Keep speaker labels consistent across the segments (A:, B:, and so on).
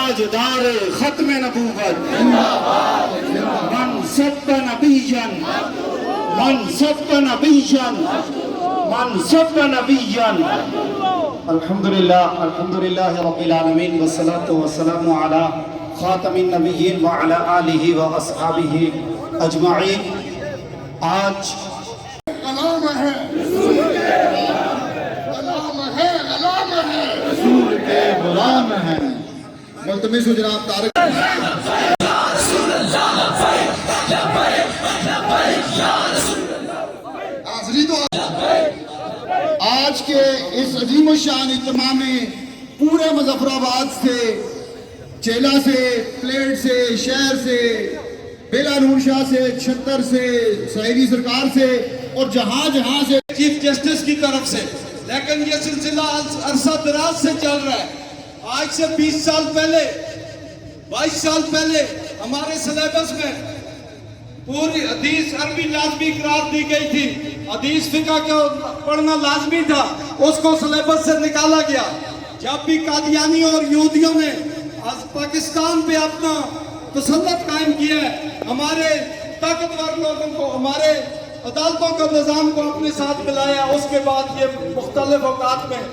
A: تاجدار ختم نبوت من سب نبیًا من سب نبیًا من سب نبیًا الحمدللہ رب العالمین والصلاة والسلام علی خاتم النبیین وعلی آلہ واصحابہ اجمعین. آج
B: غلام ہے
C: رسول کے غلام ہیں. ملتمس ہوں جناب طارق. حاضری تو آج کے اس عظیم الشان اجتماع میں پورے مظفر آباد سے، چیلا سے، پلیٹ سے، شہر سے، بیلا نور شاہ سے، چھتر سے، سہیلی سرکار سے اور جہاں جہاں سے
D: چیف جسٹس کی طرف سے. لیکن یہ سلسلہ عرصہ دراز سے چل رہا ہے. آج سے 20 سال پہلے 22 سال پہلے ہمارے سلیبس میں پوری حدیث عربی لازمی قرار دی گئی تھی. حدیث فقہ کو پڑھنا لازمی تھا، اس کو سلیبس سے نکالا گیا. جب بھی قادیانی اور یہودیوں نے پاکستان پہ اپنا تسلط قائم کیا ہے، ہمارے طاقتور لوگوں کو، ہمارے عدالتوں کا نظام کو اپنے ساتھ ملایا. اس کے بعد یہ مختلف اوقات میں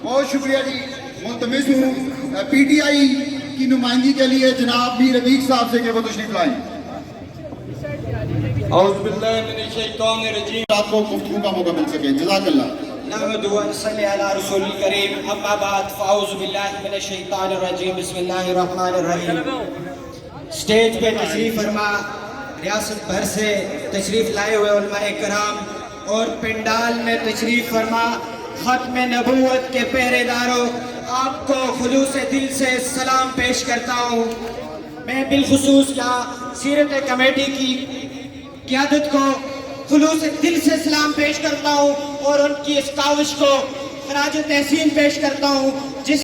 C: بہت شکریہ جی. ملتمس ہوں پی ٹی آئی کی نمائندگی کے لیے جناب میر رفیق صاحب سے کہ وہ تشریف لائیں.
D: اعوذ باللہ من الشیطان الرجیم.
C: آپ کو گفتگو کا موقع مل سکے. جزاک اللہ.
E: نحمد و نصلی علی رسول الکریم. اما بعد فاعوذ باللہ من الشیطان الرجیم. بسم اللہ الرحمن الرحیم. سٹیج پہ تشریف فرما ریاست بھر سے تشریف لائے ہوئے علماء کرام اور پنڈال میں تشریف فرما ختم نبوت کے پہرے داروں، آپ کو خلوص دل سے سلام پیش کرتا ہوں. میں بالخصوص یہاں سیرت کمیٹی کی قیادت کو خلوص دل سے سلام پیش کرتا ہوں اور ان کی اس کاوش کو خراج تحسین پیش کرتا ہوں جس